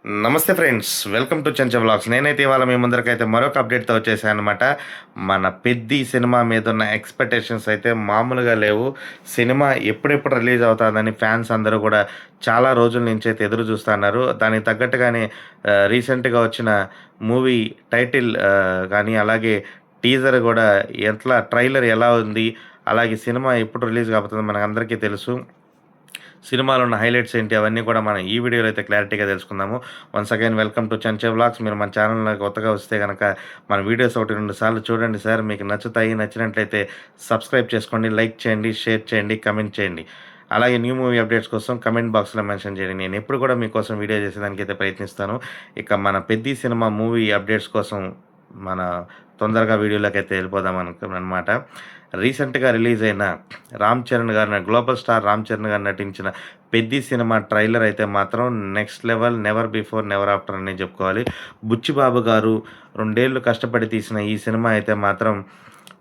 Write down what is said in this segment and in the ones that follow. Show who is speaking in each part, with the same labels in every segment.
Speaker 1: నమస్తే friends. Welcome to Chencha vlogs. నేనైతే ఇవాళ మీ ముందరికైతే మరొక అప్డేట్‌తో వచ్చేసాననమాట. మన 'పెద్ది' సినిమా మీదున్న ఎక్స్‌పెక్టేషన్స్ అయితే మామూలుగా లేవు. సినిమా ఎప్పుడెప్పుడు రిలీజ్ అవుతాదని ఫ్యాన్స్ అందరూ కూడా చాలా రోజుల నుంచి అయితే ఎదురు చూస్తున్నారు. దానికి తగ్గట్టుగానే రీసెంట్‌గా వచ్చిన మూవీ టైటిల్ గానీ, అలాగే టీజర్ గూడా ట్రైలర్ ఎలా ఉంది, అలాగే సినిమా ఎప్పుడు రిలీజ్ కాబోతుందో మనకందరికీ తెలుసు. సినిమాలో ఉన్న హైలైట్స్ ఏంటి అవన్నీ కూడా మనం ఈ వీడియోలో అయితే క్లారిటీగా తెలుసుకుందాము. Once again welcome to చెంచే vlogs. మీరు మన ఛానల్‌లో కొత్తగా వస్తే గనక మన వీడియోస్ 1, 2 సార్లు చూడండి సార్. మీకు నచ్చుతాయి. నచ్చినట్లయితే సబ్స్క్రైబ్ చేసుకోండి, లైక్ చేయండి, షేర్ చేయండి, కమెంట్ చేయండి. అలాగే న్యూ మూవీ అప్డేట్స్ కోసం కమెంట్ బాక్స్‌లో మెన్షన్ చేయండి. నేను ఎప్పుడు కూడా మీకోసం వీడియో చేసేదానికైతే ప్రయత్నిస్తాను. ఇక మన 'పెద్ది' సినిమా మూవీ అప్డేట్స్ కోసం మన తొందరగా వీడియోలోకైతే వెళ్ళిపోదాం అనమాట. రీసెంట్‌గా రిలీజ్ అయిన గ్లోబల్ స్టార్ రామ్ చరణ్ గారు నటించిన 'పెద్ది' సినిమా ట్రైలర్ అయితే మాత్రం next level, never before never after అనే చెప్పుకోవాలి. బుచ్చిబాబు గారు 2 ఏళ్ళు కష్టపడి తీసిన ఈ సినిమా అయితే మాత్రం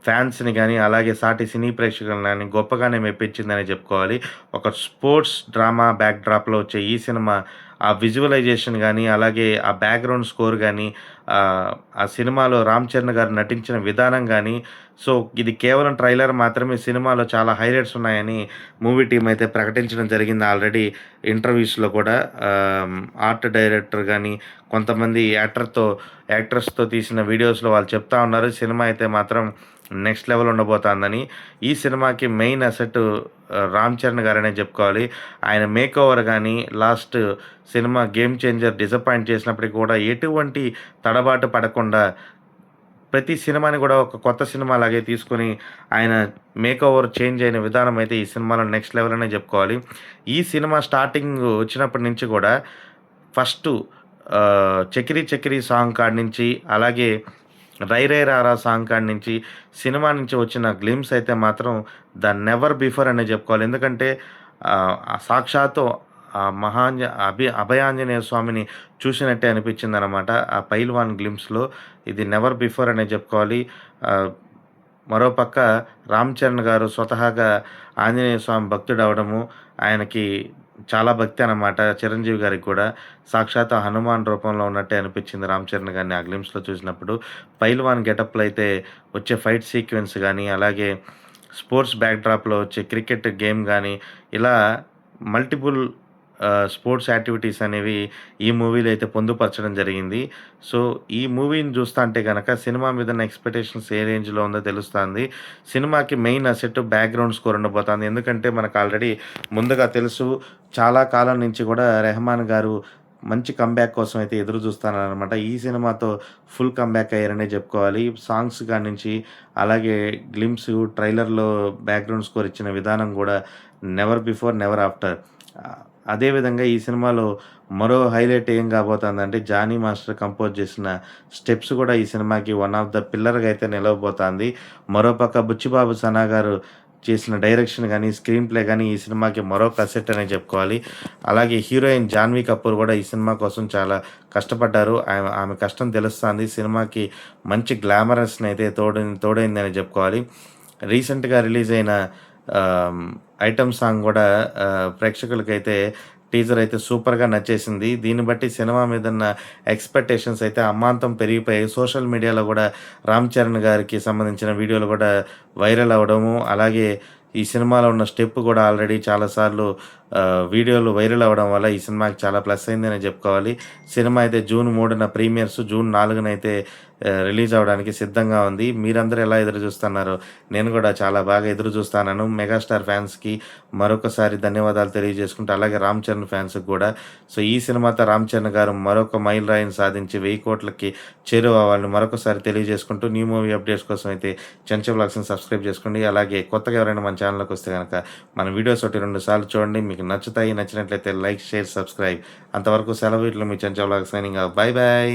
Speaker 1: ఫ్యాన్స్‌ని గానీ, అలాగే సాటి సినీ ప్రేక్షకులను గానీ గొప్పగానే మెప్పించిందనే చెప్పుకోవాలి. ఒక స్పోర్ట్స్ డ్రామా బ్యాక్‌డ్రాప్‌లో వచ్చే ఈ సినిమా ఆ విజువలైజేషన్ గానీ, అలాగే ఆ బ్యాక్‌గ్రౌండ్ స్కోర్ గానీ, ఆ సినిమాలో రామ్ చరణ్ గారు నటించిన విధానం గానీ, సో ఇది కేవలం ట్రైలర్ మాత్రమే. సినిమాలో చాలా హైలైట్స్ ఉన్నాయని మూవీ టీమ్ అయితే ప్రకటించడం జరిగింది ఆల్రెడీ ఇంటర్వ్యూస్‌లో కూడా. ఆర్ట్ డైరెక్టర్ గానీ, కొంతమంది యాక్టర్స్‌తో తీసిన వీడియోస్‌లో వాళ్ళు చెప్తా ఉన్నారు. సినిమా అయితే మాత్రం నెక్స్ట్ లెవెల్ ఉండబోతుందని. ఈ సినిమాకి మెయిన్ అసెట్ రామ్ చరణ్ గారనే చెప్పుకోవాలి. ఆయన మేకోవర్ గానీ, last cinema 'game changer' disappoint చేసినప్పటికి కూడా ఎటువంటి తడబాటు పడకుండా ప్రతి సినిమాని కూడా ఒక కొత్త సినిమాలాగే తీసుకొని ఆయన మేకోవర్ చేంజ్ అయిన విధానం అయితే ఈ సినిమాలో నెక్స్ట్ లెవెల్ అనే చెప్పుకోవాలి. ఈ సినిమా స్టార్టింగ్ వచ్చినప్పటి నుంచి కూడా ఫస్టు 'చకిరీ చకిరీ' సాంగ్ కాడి నుంచి, అలాగే 'రై రై రారా' సాంగ్ కాడి నుంచి, సినిమా నుంచి వచ్చిన గ్లిమ్స్ అయితే మాత్రం నెవర్ బిఫోర్ అనే చెప్పుకోవాలి. ఎందుకంటే సాక్షాత్తు ఆ అభయాంజనేయ స్వామిని చూసినట్టే అనిపించిందనమాట ఆ పైల్వాన్ గ్లిమ్స్‌లో. ఇది నెవర్ బిఫోర్ అనే చెప్పుకోవాలి. మరోపక్క రామ్ చరణ్ గారు స్వతహాగా ఆంజనేయ స్వామి భక్తుడవ్వడము, ఆయనకి చాలా భక్తి అనమాట చిరంజీవి గారికి కూడా. సాక్షాత్తు హనుమాన్ రూపంలో ఉన్నట్టే అనిపించింది రామ్ చరణ్ గారిని ఆ గ్లిమ్స్‌లో చూసినప్పుడు. పైల్వాన్ గెటప్‌లో అయితే వచ్చే ఫైట్ సీక్వెన్స్ గానీ, అలాగే స్పోర్ట్స్ బ్యాక్‌డ్రాప్‌లో వచ్చే క్రికెట్ గేమ్ గానీ, ఇలా మల్టిపుల్ స్పోర్ట్స్ యాక్టివిటీస్ అనేవి ఈ మూవీలో అయితే పొందుపరచడం జరిగింది. సో, ఈ మూవీని చూస్తాంటే గనక సినిమా మీద ఉన్న ఎక్స్‌పెక్టేషన్స్ ఏ రేంజ్‌లో ఉందో తెలుస్తాంది. సినిమాకి మెయిన్ అసెట్ బ్యాక్‌గ్రౌండ్ స్కోర్ ఉండబోతాంది. ఎందుకంటే మనకు ఆల్రెడీ ముందుగా తెలుసు, చాలా కాలం నుంచి కూడా రెహమాన్ గారు మంచి కమ్‌బ్యాక్ కోసం అయితే ఎదురు చూస్తున్నారనమాట. ఈ సినిమాతో ఫుల్ కమ్‌బ్యాక్ అయ్యారనే చెప్పుకోవాలి. సాంగ్స్ కాడ్నుంచి, అలాగే గ్లిమ్స్, ట్రైలర్‌లో బ్యాక్‌గ్రౌండ్ స్కోర్ ఇచ్చిన విధానం కూడా నెవర్ బిఫోర్ నెవర్ ఆఫ్టర్. అదేవిధంగా ఈ సినిమాలో మరో హైలైట్ ఏం కాబోతుందంటే, జానీ మాస్టర్ కంపోజ్ చేసిన స్టెప్స్ కూడా ఈ సినిమాకి వన్ ఆఫ్ ద పిల్లర్‌గా అయితే నిలవబోతాంది. మరోపక్క బుచ్చిబాబు సనా గారు చేసిన డైరెక్షన్ గానీ, స్క్రీన్ ప్లే గానీ ఈ సినిమాకి మరొక అసెట్ అనే చెప్పుకోవాలి. అలాగే హీరోయిన్ జాన్వీ కపూర్ కూడా ఈ సినిమా కోసం చాలా కష్టపడ్డారు. ఆమె కష్టం తెలుస్తాంది. సినిమాకి మంచి గ్లామరస్‌ని అయితే తోడైందని చెప్పుకోవాలి. రీసెంట్‌గా రిలీజ్ అయిన ఐటెమ్ సాంగ్ కూడా ప్రేక్షకులకైతే టీజర్ అయితే సూపర్‌గా నచ్చేసింది. దీన్ని బట్టి సినిమా మీదున్న ఎక్స్‌పెక్టేషన్స్ అయితే అమాంతం పెరిగిపోయాయి. సోషల్ మీడియాలో కూడా రామ్ చరణ్ గారికి సంబంధించిన వీడియోలు కూడా వైరల్ అవ్వడము, అలాగే ఈ సినిమాలో ఉన్న స్టెప్ కూడా ఆల్రెడీ చాలా సార్లు వీడియోలు వైరల్ అవ్వడం వల్ల ఈ సినిమాకి చాలా ప్లస్ అయిందనే చెప్పుకోవాలి. సినిమా అయితే జూన్ 3న ప్రీమియర్స్, జూన్ 4న అయితే రిలీజ్ అవ్వడానికి సిద్ధంగా ఉంది. మీరందరూ ఎలా ఎదురు చూస్తున్నారో నేను కూడా చాలా బాగా ఎదురు చూస్తున్నాను. మెగాస్టార్ ఫ్యాన్స్‌కి మరొకసారి ధన్యవాదాలు తెలియజేసుకుంటూ, అలాగే రామ్ చరణ్ ఫ్యాన్స్‌కి కూడా. సో, ఈ సినిమాతో రామ్ చరణ్ గారు మరొక మైలురాయిని సాధించి 1000 కోట్లకి చేరువవ్వాలని మరొకసారి తెలియజేసుకుంటూ, న్యూ మూవీ అప్డేట్స్ కోసం అయితే చెంచు వ్లాగ్స్‌ని సబ్స్క్రైబ్ చేసుకోండి. అలాగే కొత్తగా ఎవరైనా మన ఛానల్‌లోకి వస్తే గనక మన వీడియోస్ 1, 2 సార్లు చూడండి. మీకు నచ్చుతాయి. నచ్చినట్లయితే లైక్, షేర్, సబ్స్క్రైబ్. అంతవరకు సెలవు. ఇట్లా మీ Chenchu vlogs signing off. Bye by.